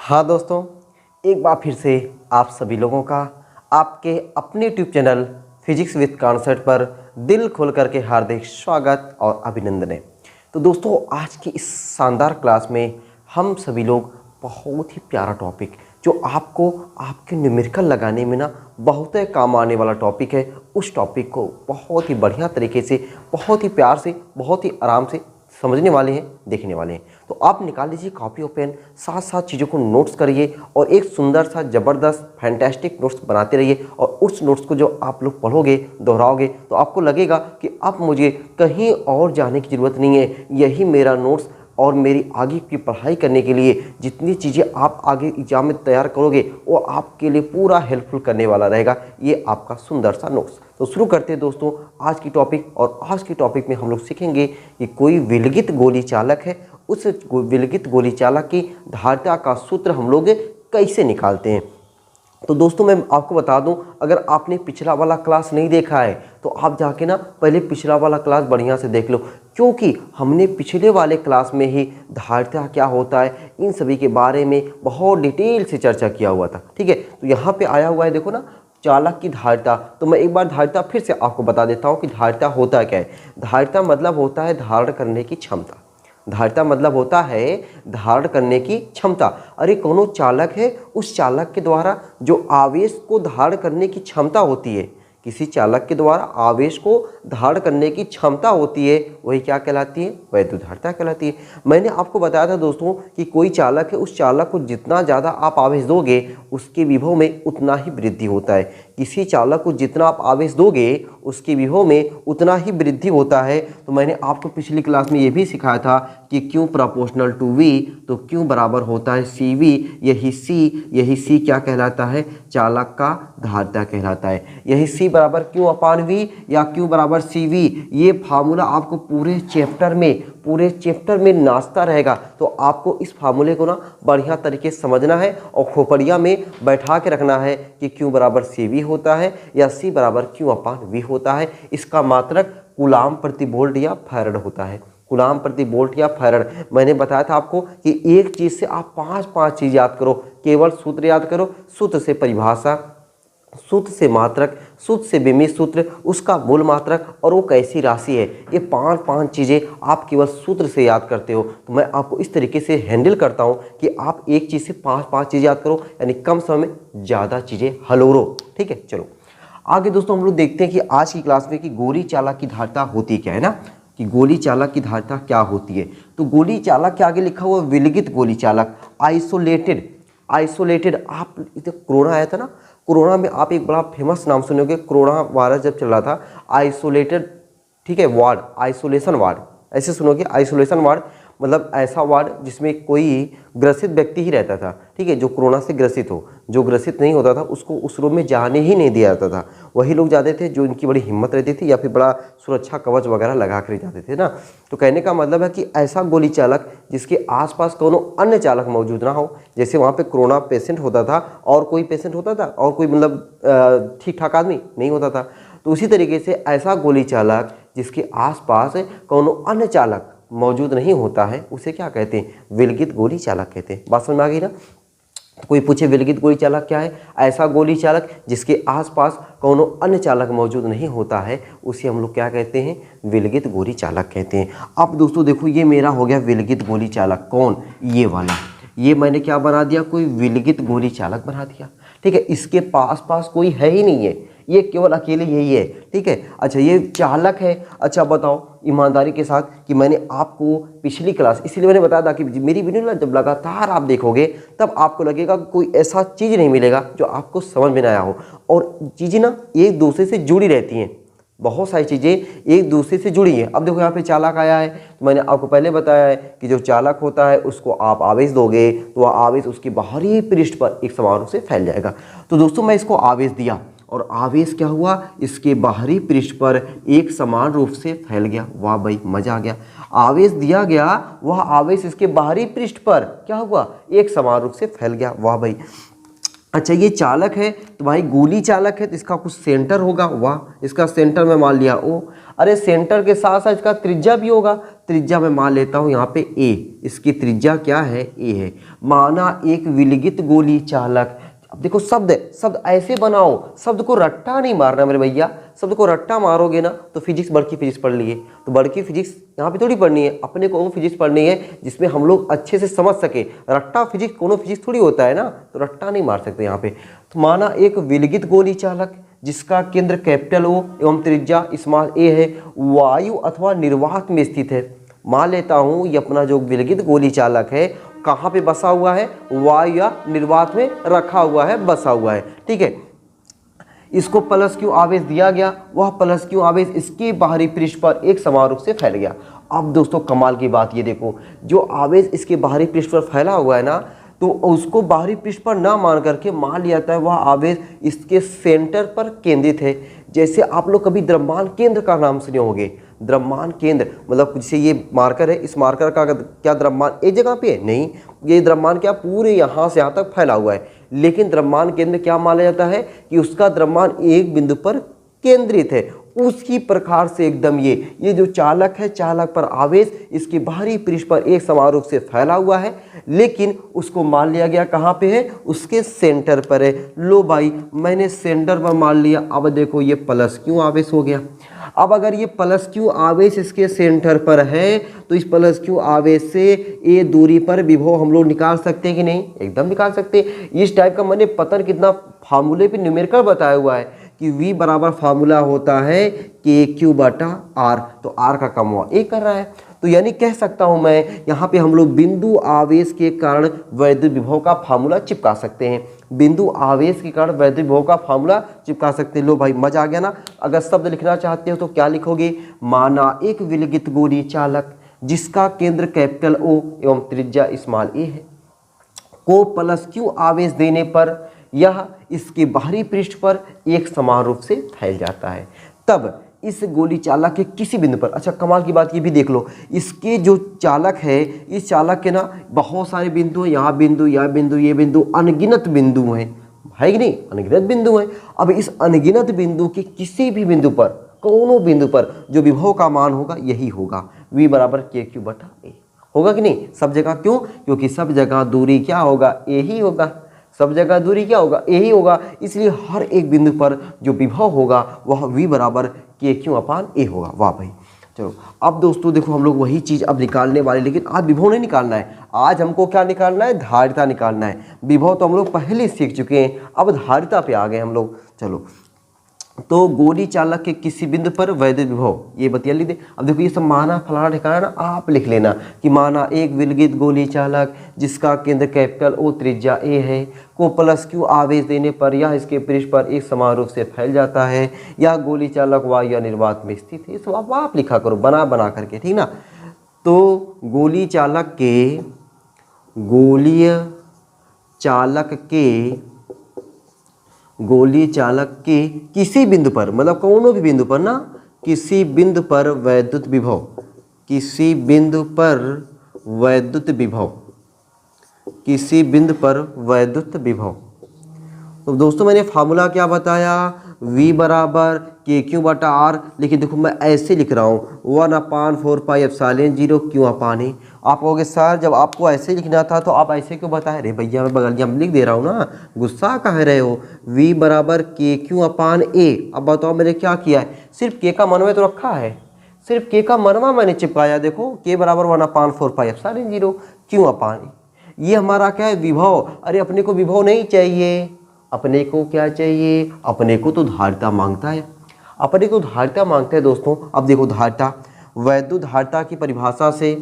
हाँ दोस्तों, एक बार फिर से आप सभी लोगों का आपके अपने YouTube channel physics with concept पर दिल खोल करके हार्दिक स्वागत और अभिनंदन है। तो दोस्तों, आज की इस शानदार क्लास में हम सभी लोग बहुत ही प्यारा टॉपिक जो आपको आपके न्यूमेरिकल लगाने में ना बहुत ही काम आने वाला टॉपिक है, उस टॉपिक को बहुत ही बढ़िया तरीके से, बहुत ही प्यार से, बहुत ही आराम से समझने वाले हैं, देखने वाले हैं। तो आप निकाल लीजिए कॉपी और पेन, साथ साथ चीज़ों को नोट्स करिए और एक सुंदर सा ज़बरदस्त फैंटास्टिक नोट्स बनाते रहिए। और उस नोट्स को जो आप लोग पढ़ोगे, दोहराओगे, तो आपको लगेगा कि अब मुझे कहीं और जाने की ज़रूरत नहीं है, यही मेरा नोट्स और मेरी आगे की पढ़ाई करने के लिए जितनी चीज़ें आप आगे एग्जाम में तैयार करोगे वो आपके लिए पूरा हेल्पफुल करने वाला रहेगा ये आपका सुंदर सा नोट्स। तो शुरू करते हैं दोस्तों आज की टॉपिक। और आज की टॉपिक में हम लोग सीखेंगे कि कोई विलगित गोली चालक है, उस विलगित गोली चालक की धारिता का सूत्र हम लोग कैसे निकालते हैं। तो दोस्तों, मैं आपको बता दूं, अगर आपने पिछला वाला क्लास नहीं देखा है तो आप जाके ना पहले पिछला वाला क्लास बढ़िया से देख लो, क्योंकि हमने पिछले वाले क्लास में ही धारिता क्या होता है इन सभी के बारे में बहुत डिटेल से चर्चा किया हुआ था। ठीक है, तो यहाँ पे आया हुआ है, देखो ना, चालक की धारिता। तो मैं एक बार धारिता फिर से आपको बता देता हूँ कि धारिता होता क्या है। धारिता मतलब होता है धारण करने की क्षमता। धारिता मतलब होता है धारण करने की क्षमता। अरे कोनो चालक है, उस चालक के द्वारा जो आवेश को धारण करने की क्षमता होती है, किसी चालक के द्वारा आवेश को धारण करने की क्षमता होती है, वही क्या कहलाती है, वैद्युत धारिता कहलाती है। मैंने आपको बताया था दोस्तों कि कोई चालक है, उस चालक को जितना ज़्यादा आप आवेश दोगे उसके विभव में उतना ही वृद्धि होता है। किसी चालक को जितना आप आवेश दोगे उसके विभव में उतना ही वृद्धि होता है। तो मैंने आपको पिछली क्लास में ये भी सिखाया था कि Q प्रोपोर्शनल टू V, तो Q बराबर होता है CV। यही C क्या कहलाता है, चालक का धारिता कहलाता है। यही C बराबर Q अपान V या Q बराबर CV, ये फार्मूला आपको पूरे चैप्टर में नाचता रहेगा। तो आपको इस फार्मूले को ना बढ़िया तरीके से समझना है और खोपड़िया में बैठा के रखना है कि Q बराबर CV होता है या C बराबर Q अपान V होता है। इसका मात्रक कूलाम प्रति वोल्ट या फैराड होता है। कूलाम प्रति वोल्ट या फैराड। मैंने बताया था आपको कि एक चीज़ से आप पांच चीज़ याद करो, केवल सूत्र याद करो, सूत्र से परिभाषा, सूत्र से मात्रक, सूत्र से विमित सूत्र, उसका मूल मात्रक और वो कैसी राशि है। ये पांच चीज़ें आप केवल सूत्र से याद करते हो। तो मैं आपको इस तरीके से हैंडल करता हूँ कि आप एक चीज़ से पांच चीज़ें याद करो, यानी कम समय में ज़्यादा चीज़ें हलोरो। ठीक है, चलो आगे दोस्तों हम लोग देखते हैं कि आज की क्लास में कि गोली चालक की धारिता होती क्या है ना, कि गोली चालक की धारिता क्या होती है। तो गोली चालक के आगे लिखा हुआ विलगित गोली चालक, आइसोलेटेड। आप इधर कोरोना आया था ना, कोरोना में आप एक बड़ा फेमस नाम सुनोगे, कोरोना वायरस जब चल रहा था, आइसोलेटेड, ठीक है, वार्ड, आइसोलेशन वार्ड, ऐसे सुनोगे। आइसोलेशन वार्ड मतलब ऐसा वार्ड जिसमें कोई ग्रसित व्यक्ति ही रहता था। ठीक है, जो कोरोना से ग्रसित हो, जो ग्रसित नहीं होता था उसको उस रूम में जाने ही नहीं दिया जाता था। वही लोग जाते थे जो इनकी बड़ी हिम्मत रहती थी या फिर बड़ा सुरक्षा कवच वगैरह लगा कर जाते थे ना। तो कहने का मतलब है कि ऐसा गोली चालक जिसके आसपास कोनो अन्य चालक मौजूद ना हो। जैसे वहाँ पे कोरोना पेशेंट होता था और कोई पेशेंट होता था और कोई मतलब ठीक ठाक आदमी नहीं होता था। तो उसी तरीके से ऐसा गोली चालक जिसके आसपास कोनो अन्य चालक मौजूद नहीं होता है उसे क्या कहते हैं, विलगित गोली चालक कहते हैं। बात समझ में आ गई ना। तो कोई पूछे विलगित गोली चालक क्या है, ऐसा गोली चालक जिसके आसपास कोनो अन्य चालक मौजूद नहीं होता है उसे हम लोग क्या कहते हैं, विलगित गोली चालक कहते हैं। अब दोस्तों देखो, ये मेरा हो गया विलगित गोली चालक। कौन, ये वाला, ये मैंने क्या बना दिया, कोई विलगित गोली चालक बना दिया। ठीक है, इसके पास कोई है ही नहीं है, ये केवल अकेले यही है। ठीक है, अच्छा ये चालक है। अच्छा बताओ ईमानदारी के साथ कि मैंने आपको पिछली क्लास, इसीलिए मैंने बताया था कि मेरी वीडियो ना जब लगातार आप देखोगे तब आपको लगेगा कोई ऐसा चीज़ नहीं मिलेगा जो आपको समझ में ना आया हो। और चीज़ें ना एक दूसरे से जुड़ी रहती हैं, बहुत सारी चीज़ें एक दूसरे से जुड़ी हैं। अब देखो यहाँ पे चालक आया है, तो मैंने आपको पहले बताया है कि जो चालक होता है उसको आप आवेश दोगे तो वह आवेश उसके बाहरी पृष्ठ पर एक समान रूप से फैल जाएगा। तो दोस्तों मैं इसको आवेश दिया और आवेश क्या हुआ, इसके बाहरी पृष्ठ पर एक समान रूप से फैल गया। वाह भाई, मजा आ गया। आवेश दिया गया, वह आवेश इसके बाहरी पृष्ठ पर क्या हुआ, एक समान रूप से फैल गया। वाह भाई। अच्छा ये चालक है तो भाई गोली चालक है तो इसका कुछ सेंटर होगा। वाह, इसका सेंटर में मान लिया ओ, अरे सेंटर के साथ साथ इसका त्रिज्या भी होगा। त्रिज्या मैं मान लेता हूँ यहाँ पे ए, इसकी त्रिज्या क्या है, ए है। माना एक विलगित गोली चालक, अब देखो शब्द ऐसे बनाओ, शब्द को रट्टा नहीं मारना मेरे भैया, शब्द को रट्टा मारोगे ना तो फिजिक्स, बड़की फिजिक्स पढ़ लिए, तो बड़की फिजिक्स यहाँ पे थोड़ी पढ़नी है, अपने को वो फिजिक्स पढ़नी है जिसमें हम लोग अच्छे से समझ सके। रट्टा फिजिक्स कोनो फिजिक्स थोड़ी होता है ना, तो रट्टा नहीं मार सकते यहाँ पे। तो माना एक विलगित गोली चालक जिसका केंद्र कैपिटल ओ एवं त्रिज्या स्मॉल ए है, वायु अथवा निर्वात में स्थित है। मान लेता हूँ ये अपना जो विलगित गोली चालक है कहाँ पे बसा हुआ है, वायु या निर्वात में रखा हुआ है, बसा हुआ है, ठीक है। इसको प्लस क्यू आवेश दिया गया, वह प्लस क्यू आवेश इसके बाहरी पृष्ठ पर एक समान रूप से फैल गया। अब दोस्तों कमाल की बात ये देखो, जो आवेश इसके बाहरी पृष्ठ पर फैला हुआ है ना, तो उसको बाहरी पृष्ठ पर ना मान करके मान लिया जाता है वह आवेश इसके सेंटर पर केंद्रित है। जैसे आप लोग कभी द्रव्यमान केंद्र का नाम सुने होंगे, द्रव्यमान केंद्र मतलब जैसे ये मार्कर है, इस मार्कर का क्या द्रव्यमान एक जगह पे है, नहीं, ये द्रव्यमान क्या पूरे यहाँ से यहाँ तक फैला हुआ है। लेकिन द्रव्यमान केंद्र क्या माना जाता है कि उसका द्रव्यमान एक बिंदु पर केंद्रित है। उसी प्रकार से एकदम ये जो चालक है, चालक पर आवेश इसके बाहरी पृष्ठ पर एक समान रूप से फैला हुआ है, लेकिन उसको मान लिया गया कहाँ पे है, उसके सेंटर पर है। लो भाई मैंने सेंटर पर मान लिया, अब देखो ये प्लस क्यू आवेश हो गया। अब अगर ये प्लस क्यू आवेश इसके सेंटर पर है तो इस प्लस क्यू आवेश से ए दूरी पर विभव हम लोग निकाल सकते हैं कि नहीं, एकदम निकाल सकते हैं। इस टाइप का मैंने पता नहीं कितना फार्मूले पे न्यूमेरिकल बताया हुआ है कि V बराबर फार्मूला होता है के क्यू बटा आर, तो आर का कम हुआ ए कर रहा है। तो यानी कह सकता हूं मैं यहाँ पे हम लोग बिंदु आवेश के कारण वैद्युत विभव का फार्मूला चिपका सकते हैं, बिंदु आवेश के कारण वैद्युत विभव का फार्मूला चिपका सकते हैं। लो भाई मजा आ गया ना। अगर शब्द लिखना चाहते हो तो क्या लिखोगे, माना एक विलगित गोली चालक जिसका केंद्र कैपिटल ओ एवं त्रिज्या स्मॉल ए है, को प्लस क्यू आवेश देने पर यह इसके बाहरी पृष्ठ पर एक समान रूप से फैल जाता है। तब इस गोली चालक के किसी बिंदु पर, अच्छा कमाल की बात ये भी देख लो, इसके जो चालक है, इस चालक के ना बहुत सारे बिंदु हैं, यहाँ बिंदु, यह बिंदु, ये बिंदु, अनगिनत बिंदु हैं, है कि नहीं, अनगिनत बिंदु हैं। अब इस अनगिनत बिंदु के किसी भी बिंदु पर, कोनो बिंदु पर जो विभव का मान होगा यही होगा, V बराबर के क्यू बटा ए होगा कि नहीं सब जगह। क्यों, क्योंकि सब जगह दूरी क्या होगा, ए ही होगा, सब जगह दूरी क्या होगा, ए ही होगा। इसलिए हर एक बिंदु पर जो विभव होगा वह V बराबर के क्यू अपान ए होगा। वाह भाई, चलो अब दोस्तों देखो हम लोग वही चीज़ अब निकालने वाले, लेकिन आज विभव नहीं निकालना है, आज हमको क्या निकालना है, धारिता निकालना है। विभव तो हम लोग पहले सीख चुके हैं, अब धारिता पे आ गए हम लोग। चलो तो गोली चालक के किसी बिंदु पर वैद्युत विभव, ये बतिया ली दे। अब देखो ये सब माना फलाना ठिकाना ना आप लिख लेना कि माना एक विलगित गोली चालक जिसका केंद्र कैपिटल ओ त्रिज्या ए है, को प्लस क्यू आवेश देने पर यह इसके पृष्ठ पर एक समान रूप से फैल जाता है। यह गोली चालक वायु या निर्वात में स्थित है। सब आप लिखा करो बना करके, ठीक ना। तो गोली चालक के किसी बिंदु पर, मतलब कोनो भी बिंदु पर ना, किसी बिंदु पर वैद्युत विभव, किसी बिंदु पर वैद्युत विभव, किसी बिंदु पर वैद्युत विभव। तो दोस्तों मैंने फार्मूला क्या बताया, V बराबर के क्यू बटा आर, लेकिन देखो मैं ऐसे लिख रहा हूँ 1/4 पाई एप्सिलॉन 0 क्यू अपान ए। आप कहोगे सर जब आपको ऐसे लिखना था तो आप ऐसे क्यों बताए, रे भैया मैं बगलिया में लिख दे रहा हूँ ना, गुस्सा कह रहे हो। V बराबर के क्यू अपान ए। अब बताओ मैंने क्या किया है, सिर्फ के का मनवा तो रखा है, सिर्फ के का मनवा मैंने चिपकाया। देखो के बराबर 1/4 पाई एप्सिलॉन 0 क्यू अपान ए। ये हमारा क्या है, विभव। अरे अपने को विभव नहीं चाहिए, अपने को क्या चाहिए, अपने को तो धारिता मांगता है, अपने को धारिता मांगता है दोस्तों। अब देखो धारिता, वैद्युत धारिता की परिभाषा से,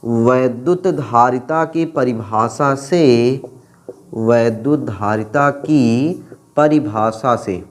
वैद्युत धारिता की परिभाषा से, वैद्युत धारिता की परिभाषा से,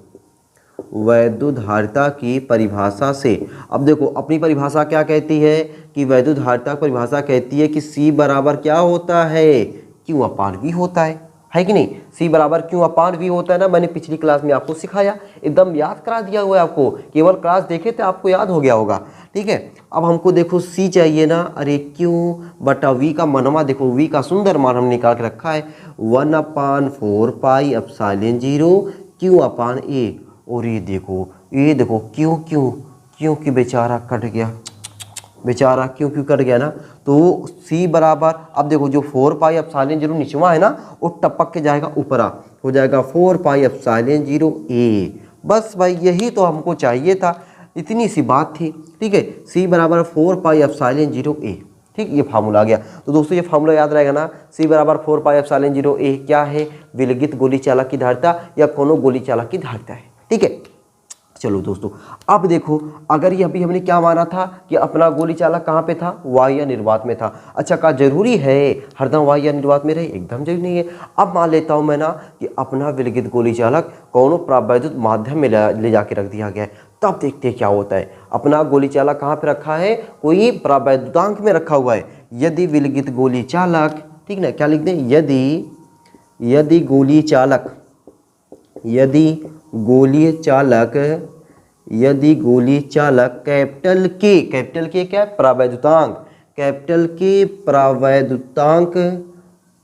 वैद्युत धारिता की परिभाषा से। अब देखो अपनी परिभाषा क्या कहती है कि वैद्युत धारिता की परिभाषा कहती है कि C बराबर क्या होता है, क्यू अपान V होता है कि नहीं। C बराबर क्यू अपान V होता है ना, मैंने पिछली क्लास में आपको सिखाया, एकदम याद करा दिया हुआ है आपको, केवल क्लास देखे थे आपको याद हो गया होगा, ठीक है। अब हमको देखो C चाहिए ना, अरे क्यू बटा V का मनवा, देखो V का सुंदर मान हमने निकाल के रखा है 1/4 पाई एप्सिलॉन 0 क्यू अपान ए। और ये देखो क्यों की बेचारा कट गया, बेचारा क्यों क्यों कट गया ना। तो C बराबर, अब देखो जो 4 पाई एप्सिलॉन 0 निचवा है ना वो टपक के जाएगा ऊपरा, हो जाएगा 4 पाई एप्सिलॉन 0 A। बस भाई यही तो हमको चाहिए था, इतनी सी बात थी। ठीक है, C बराबर 4 पाई एप्सिलॉन 0 A। ठीक, ये फार्मूला आ गया। तो दोस्तों ये फार्मूला याद रहेगा ना, C बराबर 4 पाई एप्सिलॉन 0 A क्या है, विलगित गोली चालक की धारिता या कोनो गोली चालक की धारिता है। ठीक है, चलो दोस्तों अब देखो, अगर ये अभी हमने क्या माना था कि अपना गोली चालक कहाँ पे था, वाह्य निर्वात में था। अच्छा, क्या जरूरी है हरदम वाह्य निर्वात में रहे, एकदम जरूरी नहीं है। अब मान लेता हूँ मैं ना कि अपना विलगित गोली चालक कोनो प्रावैद्युत माध्यम में ले जाके रख दिया गया है, तब देखते हैं क्या होता है। अपना गोली चालक कहाँ पे रखा है, कोई प्रावैद्युतांक में रखा हुआ है। यदि विलगित गोली चालक, ठीक ना, क्या लिख दें, यदि गोली चालक, यदि गोली चालक कैपिटल के क्या प्रावैद्युतांक, कैपिटल के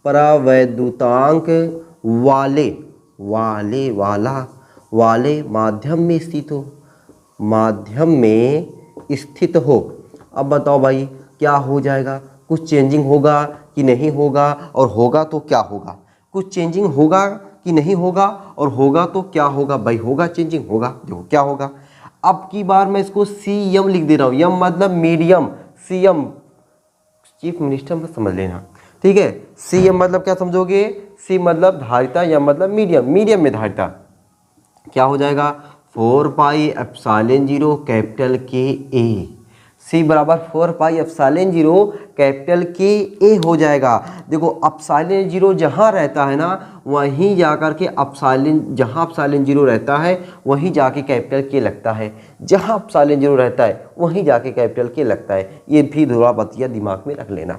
प्रावैद्युतांक वाले माध्यम में स्थित हो। अब बताओ भाई क्या हो जाएगा, कुछ चेंजिंग होगा कि नहीं होगा, और होगा तो क्या होगा, कुछ चेंजिंग होगा कि नहीं होगा, और होगा तो क्या होगा भाई, होगा चेंजिंग होगा। देखो क्या होगा, अब की बार मैं इसको CM लिख दे रहा हूँ, यम मतलब मीडियम, CM चीफ मिनिस्टर में समझ लेना। ठीक है, CM मतलब क्या समझोगे, C मतलब धारिता, M मतलब मीडियम में धारिता। क्या हो जाएगा, 4 पाई एप्सिलॉन 0 कैपिटल के A। C बराबर 4 पाई एप्सिलॉन 0 कैपिटल के A हो जाएगा। देखो एप्सिलॉन 0 जहाँ रहता है ना, वहीं जाकर के जहाँ एप्सिलॉन 0 रहता है वहीं जाके कैपिटल के लगता है, जहाँ एप्सिलॉन 0 रहता है वहीं जाके कैपिटल के लगता है। ये भी थोड़ा बतिया दिमाग में रख लेना।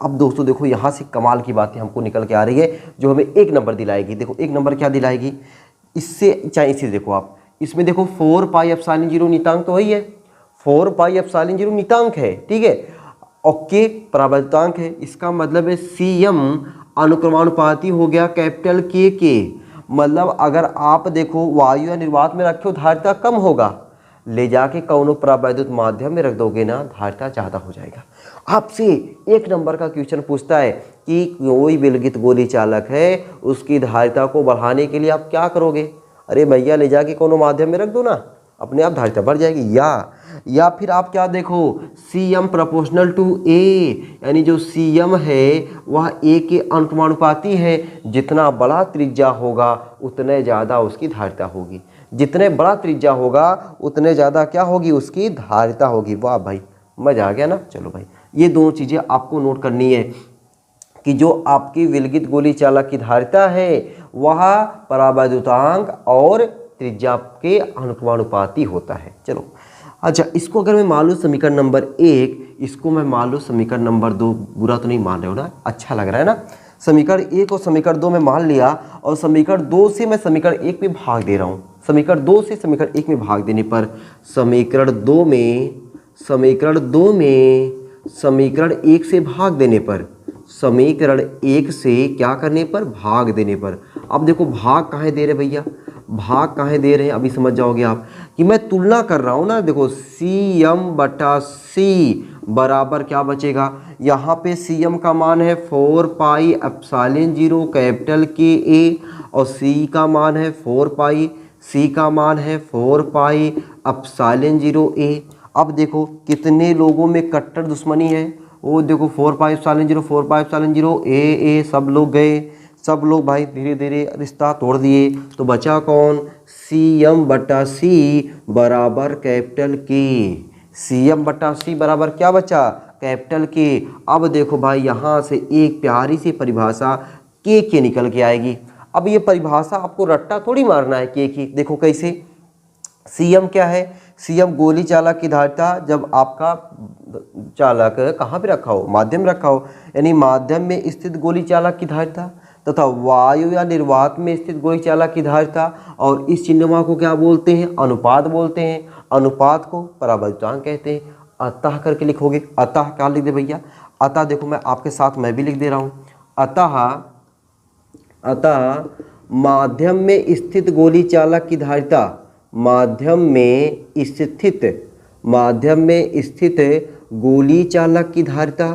अब दोस्तों देखो यहाँ से कमाल की बातें हमको निकल के आ रही है जो हमें 1 नंबर दिलाएगी। देखो 1 नंबर क्या दिलाएगी, इससे चाहे इसे देखो आप, इसमें देखो 4 पाई एप्सिलॉन 0 नियतांक तो वही है, 4 पाई एप्सिलॉन 0 नियतांक है। ठीक है, और के प्रावैद्युतांक है, इसका मतलब है CM अनुक्रमानुपाती हो गया कैपिटल के। मतलब अगर आप देखो वायु या निर्वात में रखे हो धारिता कम होगा, ले जाके कौनो प्रावैद्युत माध्यम में रख दोगे ना धारिता ज़्यादा हो जाएगा। आपसे 1 नंबर का क्वेश्चन पूछता है कि कोई विलगित गोली चालक है, उसकी धारिता को बढ़ाने के लिए आप क्या करोगे, अरे भैया ले जाके कोनो माध्यम में रख दो ना, अपने आप धारिता बढ़ जाएगी। या फिर आप क्या देखो, CM प्रोपोर्शनल टू A, यानी जो CM है वह A के अनुक्रमानुपाती है, जितना बड़ा त्रिज्या होगा उतने ज़्यादा उसकी धारिता होगी, जितने बड़ा त्रिज्या होगा उतने ज़्यादा क्या होगी, उसकी धारिता होगी। वाह भाई मजा आ गया ना। चलो भाई ये दोनों चीज़ें आपको नोट करनी है कि जो आपकी विलगित गोली चालक की धारिता है वह परावैद्युतांक और त्रिज्या के अनुक्रमानुपाती होता है। चलो अच्छा, इसको अगर मैं मान लूँ समीकरण नंबर 1, इसको मैं मान लूँ समीकरण नंबर 2, बुरा तो नहीं मान रहे हो ना, अच्छा लग रहा है ना। समीकरण 1 और समीकरण 2 में मान लिया, और समीकरण 2 से मैं समीकरण 1 में भाग दे रहा हूँ। समीकरण 2 से समीकरण 1 में भाग देने पर समीकरण 1 से भाग देने पर, समीकरण 1 से क्या करने पर, भाग देने पर। अब देखो भाग कहाँ दे रहे भैया, भाग कहाँ दे रहे हैं अभी समझ जाओगे आप कि मैं तुलना कर रहा हूँ ना। देखो CM/C बराबर क्या बचेगा, यहाँ पे CM का मान है 4 पाई एप्सिलॉन 0 कैपिटल के A, और C का मान है 4 पाई एप्सिलॉन 0 A। अब देखो कितने लोगों में कट्टर दुश्मनी है, वो देखो 4 पाई एप्सिलॉन 0 A सब लोग गए, सब लोग भाई धीरे धीरे रिश्ता तोड़ दिए, तो बचा कौन, CM/C बराबर कैपिटल के। CM/C बराबर क्या बचा, कैपिटल के। अब देखो भाई यहाँ से एक प्यारी सी परिभाषा के निकल के आएगी। अब ये परिभाषा आपको रट्टा थोड़ी मारना है के की। देखो कैसे, CM क्या है, CM गोली चालक की धारिता जब आपका चालक कहाँ पे रखा हो, माध्यम रखा हो, यानी माध्यम में स्थित गोली चालक की धारिता, तथा वायु या निर्वात में स्थित गोली चालक की धारिता। और इस चिन्हवा को क्या बोलते हैं, अनुपात बोलते हैं। अनुपात को परावैद्युतांक कहते हैं। अतः करके लिखोगे, अतः क्या लिख दे भैया, अतः देखो मैं आपके साथ मैं भी लिख दे रहा हूँ। अतः माध्यम में स्थित गोली चालक की धारिता, माध्यम में स्थित गोली चालक की धारिता,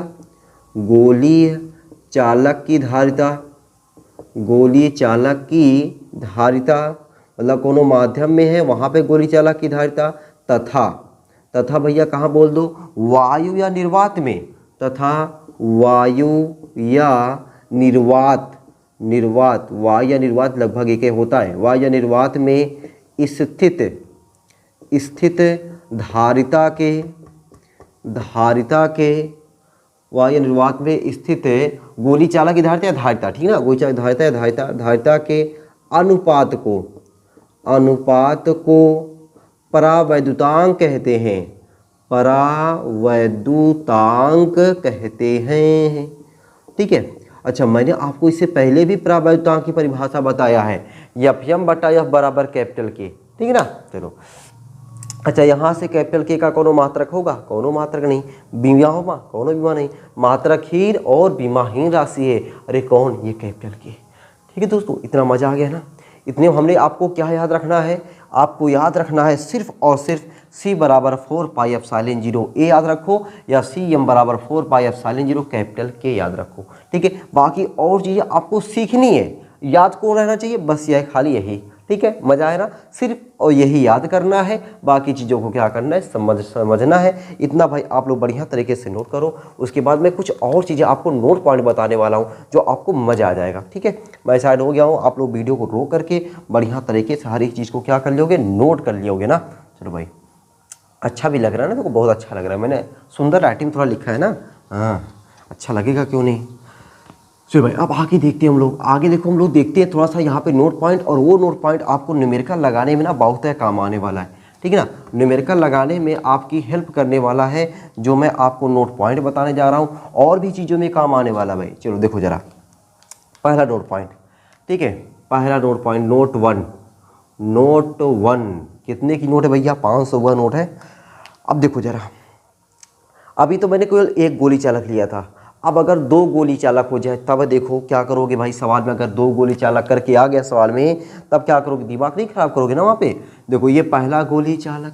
गोली चालक की धारिता, गोली चालक की धारिता मतलब कोनो माध्यम में है वहाँ पे गोली चालक की धारिता, तथा तथा भैया कहाँ बोल दो, वायु या निर्वात में, तथा वायु या निर्वात, निर्वात वायु या निर्वात लगभग एक होता है, वायु या निर्वात में स्थित स्थित धारिता के वायु या निर्वात में स्थित गोली चालक की धारिता या धारिता, ठीक ना, गोली चालक धारिता या धारिता, धारिता के अनुपात को परावैद्युतांक कहते हैं, परावैद्युतांक कहते हैं, ठीक है। अच्छा, मैंने आपको इससे पहले भी परावैद्युतांक की परिभाषा बताया है, एफएम बटा एफ बराबर कैपिटल के, ठीक है ना। चलो अच्छा, यहाँ से कैपिटल के का कोनो मात्रक होगा, कोनो मात्रक नहीं, बीमा होगा, कोनो बीमा नहीं, मात्रकहीन और बीमाहीन राशि है, अरे कौन, ये कैपिटल के, ठीक है दोस्तों। इतना मजा आ गया ना। इतने हमने आपको क्या याद रखना है, आपको याद रखना है सिर्फ और सिर्फ C बराबर 4 पाई एप्सिलॉन 0 ए याद रखो, या CM बराबर 4 पाई एप्सिलॉन 0 कैपिटल के याद रखो, ठीक है। बाकी और चीज़ें आपको सीखनी है, याद को रहना चाहिए, बस यह खाली यही, ठीक है। मजा आया ना, सिर्फ और यही याद करना है, बाकी चीज़ों को क्या करना है, समझना है। इतना भाई आप लोग बढ़िया तरीके से नोट करो। उसके बाद मैं कुछ और चीज़ें आपको नोट पॉइंट बताने वाला हूँ जो आपको मज़ा आ जाएगा, ठीक है। मैं शायद हो गया हूँ, आप लोग वीडियो को रोक करके बढ़िया तरीके से हर एक चीज़ को क्या कर लियोगे, नोट कर लियोगे ना। चलो भाई, अच्छा भी लग रहा है ना, देखो बहुत अच्छा लग रहा है, मैंने सुंदर राइटिंग थोड़ा लिखा है ना, हाँ अच्छा लगेगा क्यों नहीं। चलो भाई अब आगे देखते हैं हम लोग, आगे देखो हम लोग देखते हैं थोड़ा सा यहाँ पे नोट पॉइंट, और वो नोट पॉइंट आपको न्यूमेरिकल लगाने में ना बहुत है काम आने वाला है, ठीक है ना। न्यूमेरिकल लगाने में आपकी हेल्प करने वाला है जो मैं आपको नोट पॉइंट बताने जा रहा हूँ, और भी चीज़ों में काम आने वाला भाई। चलो देखो जरा, पहला नोट पॉइंट, ठीक है, पहला नोट पॉइंट, नोट वन कितने की नोट है भैया, 500 का नोट है। अब देखो जरा, अभी तो मैंने केवल एक गोली चालक लिया था, अब अगर 2 गोली चालक हो जाए तब देखो क्या करोगे भाई। सवाल में अगर 2 गोली चालक करके आ गया सवाल में, तब क्या करोगे, दिमाग नहीं खराब करोगे ना वहाँ पे। देखो ये पहला गोली चालक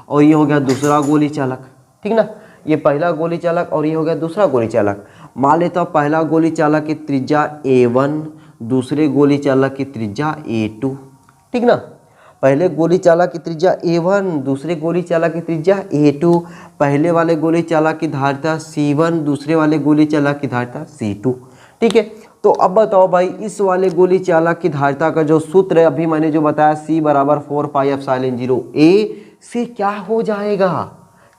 और ये हो गया दूसरा गोली चालक, ठीक ना, ये पहला गोली चालक और ये हो गया दूसरा गोली चालक। मान लेता हूँ पहला गोली चालक की त्रिज्या A1, दूसरे गोली चालक की त्रिज्या A2, ठीक ना। पहले गोली चालक की त्रिज्या A1, दूसरे गोली चालक की त्रिज्या A2, पहले वाले गोली चालक की धारिता C1, दूसरे वाले गोली चालक की धारिता C2, ठीक है। तो अब बताओ भाई, इस वाले गोली चालक की धारिता का जो सूत्र है अभी मैंने जो बताया, C बराबर 4 पाई एप्सिलॉन 0 A से क्या हो जाएगा,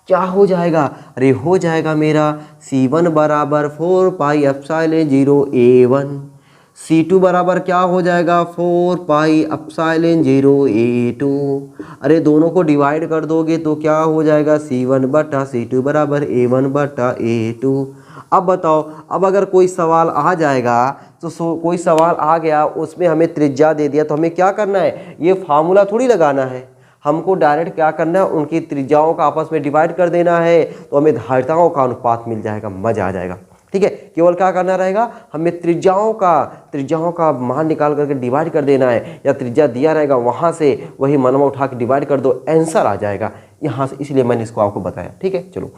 क्या हो जाएगा, अरे हो जाएगा मेरा C1 बराबर 4 पाई एप्सिलॉन 0 A1, C2 बराबर क्या हो जाएगा, 4 पाई एप्सिलॉन 0 A2। अरे दोनों को डिवाइड कर दोगे तो क्या हो जाएगा, C1 बटा C2 बराबर A1 बटा A2। अब बताओ, अब अगर कोई सवाल आ जाएगा तो कोई सवाल आ गया उसमें हमें त्रिज्या दे दिया, तो हमें क्या करना है, ये फार्मूला थोड़ी लगाना है, हमको डायरेक्ट क्या करना है, उनकी त्रिज्याओं का आपस में डिवाइड कर देना है, तो हमें धारिताओं का अनुपात मिल जाएगा, मजा आ जाएगा, ठीक है। केवल क्या करना रहेगा, हमें त्रिज्याओं का मान निकाल करके डिवाइड कर देना है, या त्रिज्या दिया रहेगा वहाँ से वही मनवा उठा के डिवाइड कर दो, आंसर आ जाएगा यहाँ से, इसलिए मैंने इसको आपको बताया, ठीक है। चलो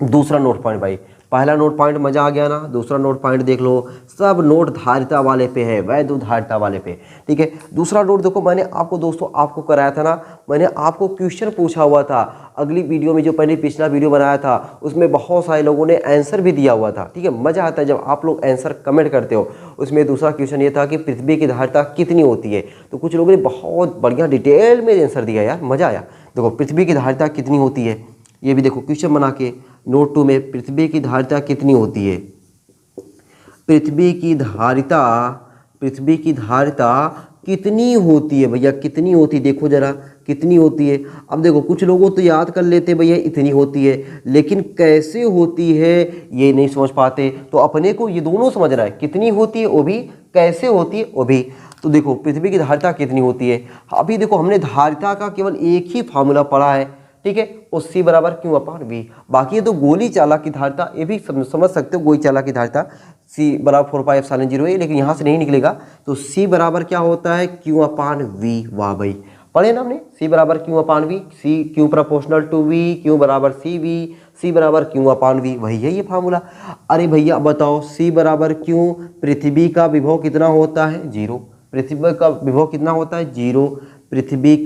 दूसरा नोट पॉइंट भाई, पहला नोट पॉइंट मजा आ गया ना, दूसरा नोट पॉइंट देख लो, सब नोट धारिता वाले पे है, वैद्युत धारिता वाले पे, ठीक है। दूसरा नोट देखो, मैंने आपको दोस्तों आपको कराया था ना, मैंने आपको क्वेश्चन पूछा हुआ था अगली वीडियो में, जो पहले पिछला वीडियो बनाया था उसमें बहुत सारे लोगों ने आंसर भी दिया हुआ था, ठीक है। मज़ा आता है जब आप लोग आंसर कमेंट करते हो। उसमें दूसरा क्वेश्चन ये था कि पृथ्वी की धारिता कितनी होती है, तो कुछ लोगों ने बहुत बढ़िया डिटेल में आंसर दिया यार, मज़ा आया। देखो पृथ्वी की धारिता कितनी होती है, ये भी देखो क्वेश्चन बना के नोट 2 में, पृथ्वी की धारिता कितनी होती है, पृथ्वी की धारिता कितनी होती है भैया, कितनी होती है, देखो जरा कितनी होती है। अब देखो कुछ लोगों तो याद कर लेते भैया इतनी होती है, लेकिन कैसे होती है ये नहीं समझ पाते, तो अपने को ये दोनों समझना है, कितनी होती है वो भी, कैसे होती है वो भी। तो देखो पृथ्वी की धारिता कितनी होती है, अभी देखो हमने धारिता का केवल एक ही फार्मूला पढ़ा है, ठीक है, और C बराबर Q अपान V। बाकी ये तो गोली चालक की धारिता, ये भी समझ सकते हो, गोली चालक की धारिता C बराबर 4 पाई एप्सिलॉन 0 है, लेकिन यहाँ से नहीं निकलेगा, तो C बराबर क्या होता है, Q अपान V। वाह भाई, पढ़े ना हमने, C बराबर Q upon V, C Q proportional to V, Q बराबर सी वी, सी बराबर क्यू अपान वी, वही है ये फार्मूला। अरे भैया बताओ C बराबर क्यू, पृथ्वी का विभव कितना होता है 0, पृथ्वी का विभव कितना होता है 0, पृथ्वी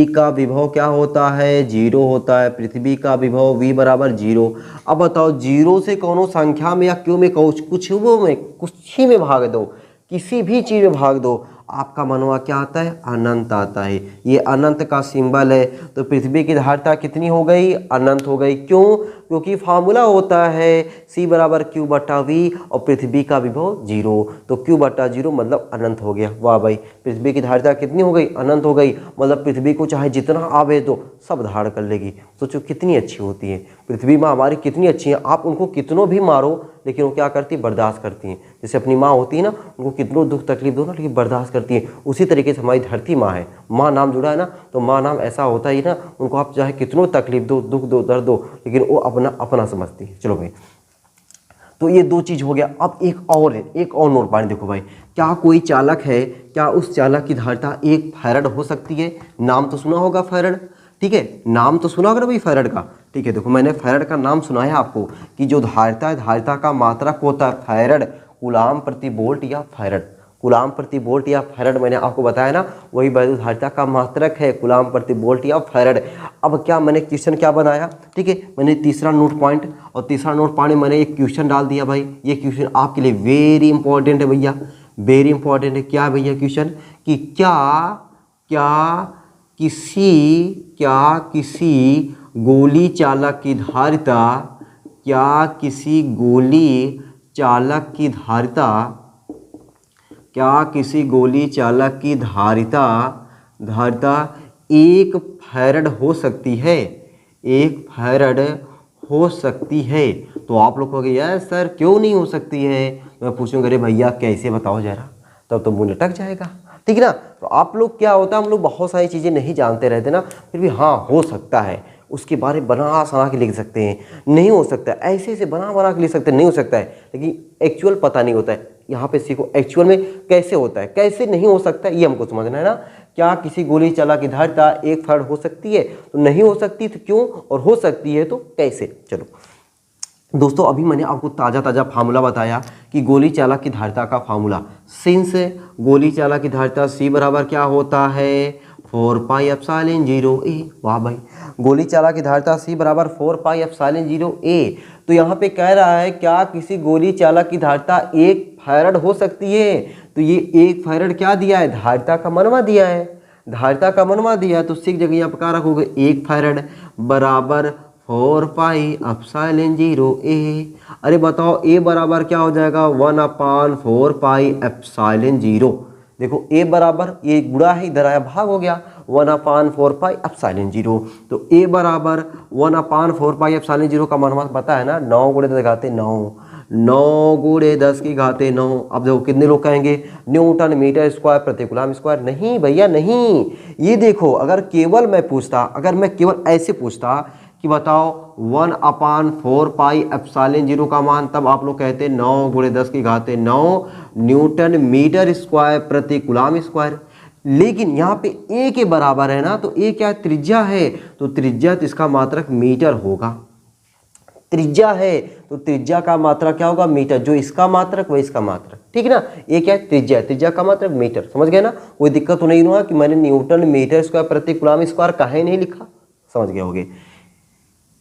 का विभव क्या होता है 0 होता है, पृथ्वी का विभव V बराबर 0। अब बताओ 0 से कौनो संख्या में या क्यों में कुछ ही में भाग दो, किसी भी चीज़ में भाग दो, आपका मनवा क्या आता है अनंत आता है। ये अनंत का सिंबल है। तो पृथ्वी की धारिता कितनी हो गई अनंत हो गई। क्यों? क्योंकि फार्मूला होता है C बराबर Q बटा V और पृथ्वी का विभव 0, तो Q बटा 0 मतलब अनंत हो गया। वाह भाई, पृथ्वी की धारिता कितनी हो गई अनंत हो गई, मतलब पृथ्वी को चाहे जितना आवे दो सब धारण कर लेगी। सोचो कितनी अच्छी होती है पृथ्वी माँ हमारी, कितनी अच्छी है। आप उनको कितनों भी मारो लेकिन वो क्या करती है बर्दाश्त करती हैं। जैसे अपनी माँ होती है ना, उनको कितनों दुख तकलीफ दो ना लेकिन बर्दाश्त करती है, उसी तरीके से हमारी धरती माँ है। माँ नाम जुड़ा है ना, तो माँ नाम ऐसा होता ही ना, उनको आप चाहे कितनों तकलीफ दो, दुख दो, दर्द दो, लेकिन वो अपना समझती है। चलो भाई, तो ये दो चीज़ हो गया। अब एक और नोट पानी देखो भाई, क्या कोई चालक है, क्या उस चालक की धारिता 1 फैरड हो सकती है? नाम तो सुना होगा फैरड, ठीक है, नाम तो सुना होगा ना भाई फैरड का। ठीक है, देखो मैंने फैरड का नाम सुनाया आपको कि जो धारिता है, धारिता का मात्रक होता है फैरड, कूलाम प्रति वोल्ट या फैरड, कूलाम प्रति वोल्ट या फैरड मैंने आपको बताया ना, वही वैद्युत धारिता का मात्रक है कूलाम प्रति वोल्ट या फैरड। अब क्या मैंने क्वेश्चन क्या बनाया, ठीक है, मैंने तीसरा नोट पॉइंट और तीसरा नोट पॉइंट मैंने एक क्वेश्चन डाल दिया भाई। ये क्वेश्चन आपके लिए वेरी इंपॉर्टेंट है भैया, वेरी इंपॉर्टेंट है। क्या भैया क्वेश्चन कि क्या किसी गोली चालक की धारिता, क्या किसी गोली चालक की धारिता 1 फैरड हो सकती है? 1 फैरड हो सकती है। तो आप लोग कहोगे यार सर क्यों नहीं हो सकती है? मैं पूछूंगा अरे भैया कैसे बताओ जरा, तब तो मुंह लटक जाएगा, ठीक है ना। तो आप लोग क्या होता है, हम लोग बहुत सारी चीज़ें नहीं जानते रहते ना, फिर भी हाँ हो सकता है उसके बारे में बना के लिख सकते हैं, नहीं हो सकता ऐसे बना के लिख सकते हैं, नहीं हो सकता है, लेकिन एक्चुअल पता नहीं होता है। यहाँ पे सीखो एक्चुअल में कैसे होता है, कैसे नहीं हो सकता है, ये हमको समझना है ना। क्या किसी गोली चालक की धारिता 1 फैरड हो सकती है? तो नहीं हो सकती तो क्यों, और हो सकती है तो कैसे। चलो दोस्तों, अभी मैंने आपको ताज़ा फार्मूला बताया कि गोली चालक की धारिता का फार्मूला, सिंस गोली चालक की धारिता C बराबर क्या होता है 4 पाई एप्सिलॉन 0 A। वाह भाई, गोली चालक की धारिता C बराबर 4 पाई एप्सिलॉन 0 A। तो यहाँ पे कह रहा है क्या किसी गोली चालक की धारिता 1 फैरड हो सकती है? तो ये 1 फैरड क्या दिया है, धारिता का मनवा दिया है, धारिता का मनवा दिया है। तो सिक जगह यहाँ पर क्या रखोगे 1 फैरड बराबर 4 पाई एप्सिलॉन 0 A। अरे बताओ A बराबर क्या हो जाएगा 1/4 पाई एप्सिलॉन 0। देखो A बराबर, ये गुणा है इधर आया भाग हो गया, 1/4 पाई एप्सिलॉन 0। तो A बराबर 1/4 पाई एप्सिलॉन 0 का मान पता है ना, 9 गुणे 10 घाते 9, 9 गुणे 10 की घाते 9। अब देखो कितने लोग कहेंगे न्यूटन मीटर स्क्वायर प्रति कूलम स्क्वायर। नहीं भैया नहीं, ये देखो अगर मैं केवल ऐसे पूछता कि बताओ 1/4 पाई एप्सिलॉन 0 का मान, तब आप लोग कहते 9 गुणे 10 की घाते 9 न्यूटन मीटर स्क्वायर प्रति कूलम स्क्वायर। लेकिन यहाँ पे A के बराबर है ना, तो A क्या त्रिज्या है, तो त्रिज्या तो इसका मात्रक मीटर होगा, त्रिज्या है तो त्रिज्या का मात्रक क्या होगा मीटर, जो इसका मात्रक वही इसका मात्रक, ठीक है ना। ये क्या है त्रिज्या, त्रिज्या का मात्रक मीटर, समझ गए ना। कोई दिक्कत तो नहीं हुआ कि मैंने न्यूटन मीटर स्क्वायर प्रति कूलम स्क्वायर काहे नहीं लिखा, समझ गए होगे।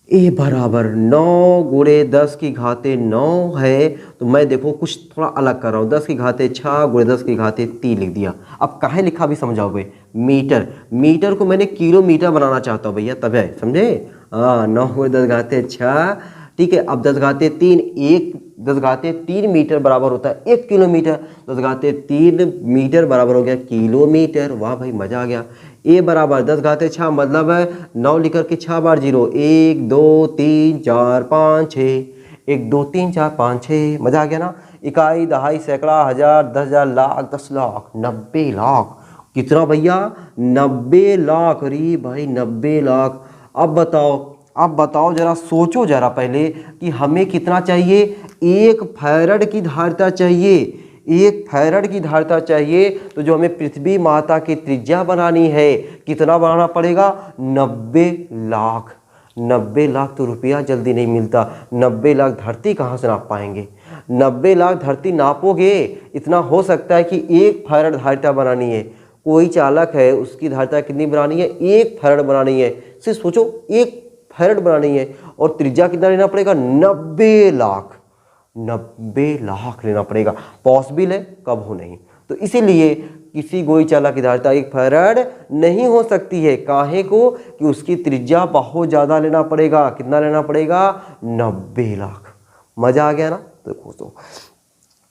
A बराबर 9 गुणे 10 की घाते 9 है, तो मैं देखो कुछ थोड़ा अलग कर रहा हूँ, 10 की घाते 6 गुणे 10 की घाते 3 लिख दिया। अब काहे लिखा भी समझाओगे, मीटर, मीटर को मैंने किलोमीटर बनाना चाहता हूँ भैया, तब है समझे। 9 गुणे 10 घाते 6, ठीक है। अब 10 घाते 3, 10 घाते 3 मीटर बराबर होता है 1 किलोमीटर, 10 घाते 3 मीटर बराबर हो गया किलोमीटर। वाह भाई मजा आ गया। A बराबर 10 घाते 6 मतलब है 9 लिखकर के 6 बार 0, 1 2 3 4 5 6, 1 2 3 4 5 6, मजा आ गया ना। इकाई दहाई सैकड़ा हज़ार 10,000 लाख 10 लाख 90 लाख, कितना भैया 90 लाख। अरे भाई 90 लाख। अब बताओ जरा, सोचो जरा पहले कि हमें कितना चाहिए, 1 फैरड की धारिता चाहिए, 1 फैरड की धारिता चाहिए तो जो हमें पृथ्वी माता की त्रिज्या बनानी है कितना बनाना पड़ेगा? 90 लाख। 90 लाख तो रुपया जल्दी नहीं मिलता। 90 लाख धरती कहाँ से नाप पाएंगे? 90 लाख धरती नापोगे इतना हो सकता है कि 1 फैरड धारिता बनानी है। कोई चालक है उसकी धारिता कितनी बनानी है? 1 फैरड बनानी है। सिर्फ सोचो 1 फैरड बनानी है और त्रिज्या कितना लेना पड़ेगा? 90 लाख। 90 लाख लेना पड़ेगा। पॉसिबल है? कब हो नहीं। तो इसीलिए किसी गोई चालक की धारिता 1 फैरड नहीं हो सकती है। काहे को? कि उसकी त्रिज्या बहुत ज़्यादा लेना पड़ेगा। कितना लेना पड़ेगा? 90 लाख। मज़ा आ गया ना? तो दोस्तों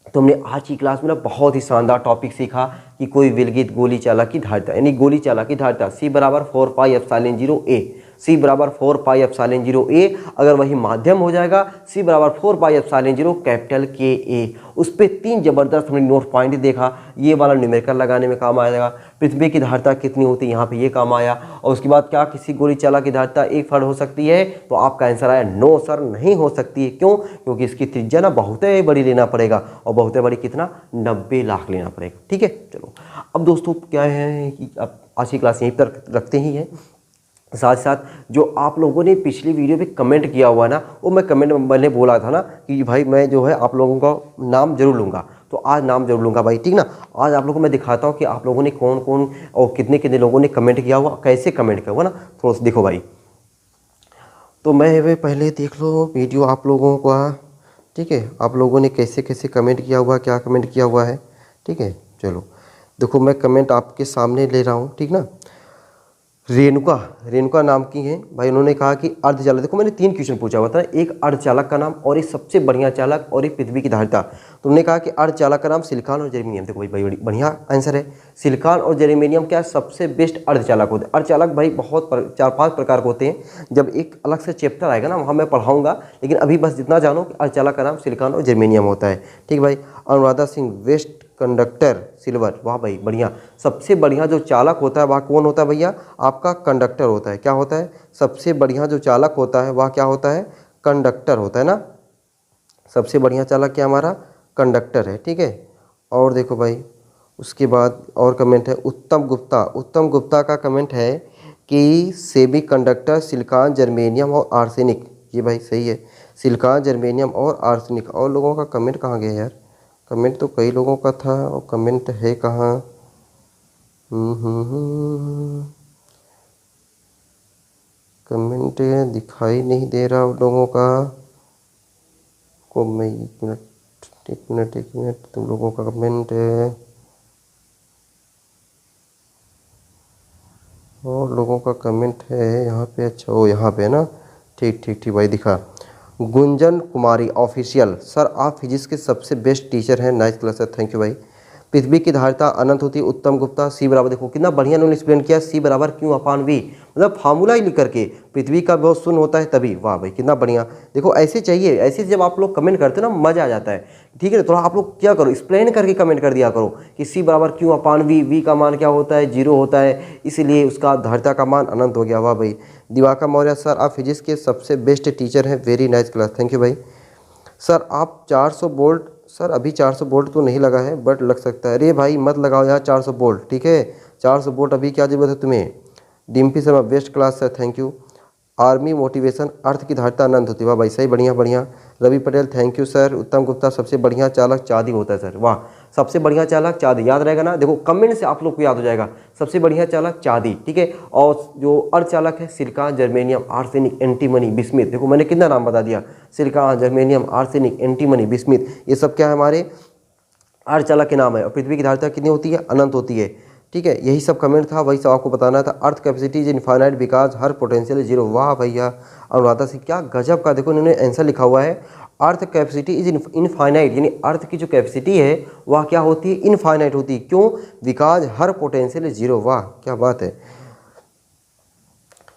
तो हमने आज की क्लास में ना बहुत ही शानदार टॉपिक सीखा कि कोई विलगित गोली चालक की धारिता यानी गोली चालक की धारिता C बराबर 4πε0a, C बराबर 4πε0a। अगर वही माध्यम हो जाएगा C बराबर 4πε0 कैपिटल KA। उस पर 3 जबरदस्त हमने नोट पॉइंट देखा। ये वाला न्यूमेरिकल लगाने में काम आएगा। पृथ्वी की धारिता कितनी होती है यहाँ पे ये काम आया। और उसके बाद क्या किसी गोली चालक की धारिता 1 फैरड हो सकती है? तो आपका आंसर आया नो सर, नहीं हो सकती है। क्यों? क्योंकि इसकी त्रिज्या ना बहुत बड़ी लेना पड़ेगा और बहुत बड़ी कितना? 90 लाख लेना पड़ेगा। ठीक है, चलो अब दोस्तों क्या है कि अब आज की क्लास यहीं पर रखते ही हैं। साथ साथ जो आप लोगों ने पिछली वीडियो पे कमेंट किया हुआ ना, वो मैं कमेंट मैंने बोला था ना कि भाई मैं जो है आप लोगों का नाम जरूर लूँगा, तो आज नाम जरूर लूँगा भाई, ठीक ना। आज आप लोगों को मैं दिखाता हूँ कि आप लोगों ने कौन कौन और कितने कितने लोगों ने कमेंट किया हुआ, कैसे कमेंट किया हुआ ना, थोड़ा सा देखो भाई। तो मैं पहले देख लो वीडियो आप लोगों का, ठीक है, आप लोगों ने कैसे कैसे कमेंट किया हुआ, क्या कमेंट किया हुआ है, ठीक है। चलो देखो मैं कमेंट आपके सामने ले रहा हूँ, ठीक ना। रेणुका नाम की है भाई, उन्होंने कहा कि अर्धचालक, देखो मैंने 3 क्वेश्चन पूछा हुआ था, एक अर्धचालक का नाम और एक सबसे बढ़िया चालक और एक पृथ्वी की धारिता। तो उन्होंने कहा कि अर्धचालक का नाम सिलिकॉन और जर्मेनियम। देखो भाई बढ़िया आंसर है। सिलिकॉन और जर्मेनियम क्या सबसे बेस्ट अर्धचालक होते हैं। अर्धचालक भाई बहुत 4-5 प्रकार के होते हैं। जब एक अलग से चैप्टर आएगा ना वहाँ मैं पढ़ाऊँगा, लेकिन अभी बस जितना जानो कि अर्धचालक का नाम सिलिकॉन और जर्मेनियम होता है, ठीक भाई। Anuradha Singh best conductor silver, वाह भाई बढ़िया। सबसे बढ़िया जो चालक होता है वह कौन होता है भैया? आपका कंडक्टर होता है। क्या होता है? सबसे बढ़िया जो चालक होता है वह क्या होता है? कंडक्टर होता है ना। सबसे बढ़िया चालक क्या हमारा? कंडक्टर है, ठीक है। और देखो भाई उसके बाद और कमेंट है उत्तम गुप्ता का कमेंट है कि सेमी कंडक्टर सिलिकॉन जर्मेनियम और आर्सेनिक। ये भाई सही है, सिलिकॉन जर्मेनियम और आर्सेनिक। और लोगों का कमेंट कहाँ गया यार? कमेंट तो कई लोगों का था और कमेंट है कहाँ? कमेंट दिखाई नहीं दे रहा उन लोगों का को। मैं एक मिनट तुम लोगों का कमेंट है और लोगों का कमेंट है यहाँ पे। अच्छा वो यहाँ पे है ना, ठीक भाई दिखा। गुंजन कुमारी ऑफिशियल, सर आप फिजिक्स के सबसे बेस्ट टीचर हैं, nice class sir, thank you भाई। पृथ्वी की धारिता अनंत होती है, उत्तम गुप्ता। C बराबर, देखो कितना बढ़िया उन्होंने एक्सप्लेन किया, C बराबर Q अपान V, मतलब फार्मूला ही लिख करके पृथ्वी का बहुत शून्य होता है तभी। वाह भाई कितना बढ़िया। देखो ऐसे चाहिए, ऐसे जब आप लोग कमेंट करते हो ना मज़ा आ जाता है, ठीक है। थोड़ा आप लोग क्या करो, एक्सप्लेन करके कमेंट कर दिया करो कि C बराबर Q अपान V, V का मान क्या होता है? 0 होता है, इसलिए उसका धारिता का मान अनंत हो गया। वाह भाई। दिवाकर मौर्य, सर आप फिजिक्स के सबसे बेस्ट टीचर हैं, very nice class, thank you भाई। सर आप 400 वोल्ट, सर अभी 400 वोल्ट तो नहीं लगा है बट लग सकता है। अरे भाई मत लगाओ यार 400 वोल्ट, ठीक है। 400 वोल्ट अभी क्या ज़रूरत है तुम्हें? Dimpy Sharma best class sir, thank you. Army motivation, earth की धारिता अनंत होती है। वाह भाई सही, बढ़िया। Ravi Patel thank you sir. Uttam Gupta, सबसे बढ़िया चालक चांदी होता है सर। वाह, सबसे बढ़िया चालक चांदी, याद रहेगा ना। देखो कमेंट से आप लोग को याद हो जाएगा, सबसे बढ़िया चालक चांदी, ठीक है। और जो अर्धचालक है silicon germanium arsenic antimony bismuth. देखो मैंने कितना नाम बता दिया, silicon germanium arsenic antimony bismuth, ये सब क्या है हमारे अर्धचालक के नाम है। और पृथ्वी की धारिता कितनी होती है? अनंत होती है, ठीक है। यही सब कमेंट था, वही सब आपको बताना था। Earth capacity is infinite because हर पोटेंशियल इज 0। वाह भैया अनुराधा सिंह, क्या गजब का देखो इन्होंने आंसर लिखा हुआ है। अर्थ कैपेसिटी इज इनफाइनाइट, यानी अर्थ की जो कैपेसिटी है वह क्या होती है? इनफाइनाइट होती है। क्यों? बिकॉज हर पोटेंशियल इज 0। वाह क्या बात है।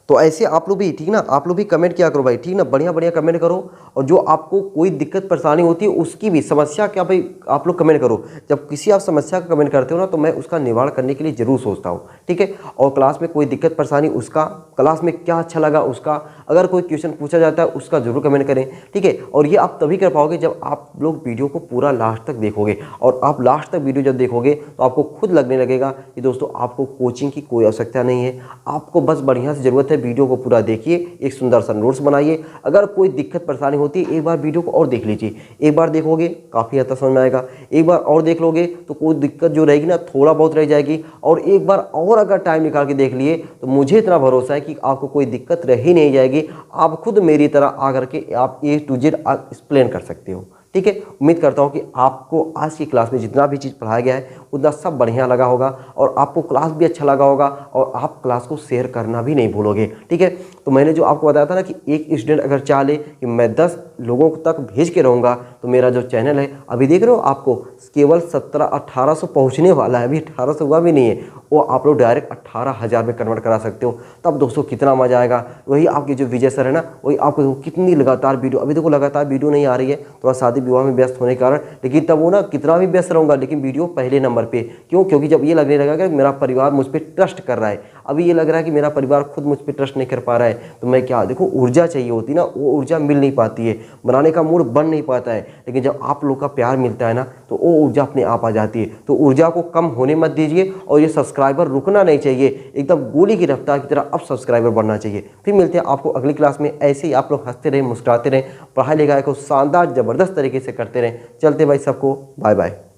तो ऐसे आप लोग भी ठीक ना, आप लोग भी कमेंट किया करो भाई, ठीक ना, बढ़िया बढ़िया कमेंट करो। और जो आपको कोई दिक्कत परेशानी होती है उसकी भी समस्या क्या भाई आप लोग कमेंट करो। जब किसी आप समस्या का कमेंट करते हो ना तो मैं उसका निवारण करने के लिए ज़रूर सोचता हूँ, ठीक है। और क्लास में कोई दिक्कत परेशानी उसका, क्लास में क्या अच्छा लगा उसका, अगर कोई क्वेश्चन पूछा जाता है उसका जरूर कमेंट करें, ठीक है। और ये आप तभी कर पाओगे जब आप लोग वीडियो को पूरा लास्ट तक देखोगे। और आप लास्ट तक वीडियो जब देखोगे तो आपको खुद लगने लगेगा कि दोस्तों आपको कोचिंग की कोई आवश्यकता नहीं है, आपको बस बढ़िया से ज़रूरत है वीडियो को पूरा देखिए, एक सुंदर सा नोट्स बनाइए। अगर कोई दिक्कत परेशानी होती है एक बार वीडियो को और देख लीजिए, एक बार देखोगे काफ़ी हद तक समझ में आएगा, एक बार और देख लोगे तो कोई दिक्कत जो रहेगी ना थोड़ा बहुत रह जाएगी। और एक बार और अगर टाइम निकाल के देख लिए तो मुझे इतना भरोसा है कि आपको कोई दिक्कत रह ही नहीं जाएगी। आप खुद मेरी तरह आकर के आप A to Z एक्सप्लेन कर सकते हो, ठीक है। उम्मीद करता हूँ कि आपको आज की क्लास में जितना भी चीज़ पढ़ाया गया है उतना सब बढ़िया लगा होगा और आपको क्लास भी अच्छा लगा होगा और आप क्लास को शेयर करना भी नहीं भूलोगे, ठीक है। तो मैंने जो आपको बताया था ना कि एक स्टूडेंट अगर चाह ले कि मैं 10 लोगों तक भेज के रहूँगा तो मेरा जो चैनल है अभी देख रहे हो आपको केवल 1700-1800 पहुँचने वाला है, अभी 1800 हुआ भी नहीं है, वो आप लोग डायरेक्ट 18,000 में कन्वर्ट करा सकते हो। तब दोस्तों कितना मजा आएगा। वही आपके जो विजय सर है ना, वही आपको कितनी लगातार वीडियो, अभी देखो लगातार वीडियो नहीं आ रही है थोड़ा शादी विवाह में व्यस्त होने के कारण, लेकिन तब वो ना कितना भी व्यस्त रहूँगा लेकिन वीडियो पहले नंबर पे। क्यों? क्योंकि जब ये लगने लगा कि मेरा परिवार मुझ पर ट्रस्ट कर रहा है, अभी ये लग रहा है कि मेरा परिवार खुद मुझ पर ट्रस्ट नहीं कर पा रहा है, तो मैं क्या, देखो ऊर्जा चाहिए होती ना, वो ऊर्जा मिल नहीं पाती है, बनाने का मूड बन नहीं पाता है। लेकिन जब आप लोग का प्यार मिलता है ना तो वो ऊर्जा अपने आप आ जाती है। तो ऊर्जा को कम होने मत दीजिए और ये सब्सक्राइबर रुकना नहीं चाहिए, एकदम गोली की रफ्तार की तरह अब सब्सक्राइबर बढ़ना चाहिए। फिर मिलते हैं आपको अगली क्लास में, ऐसे ही आप लोग हंसते रहें, मुस्कुराते रहें, पढ़ाई लिखाई को शानदार ज़बरदस्त तरीके से करते रहें। चलते भाई सबको बाय बाय।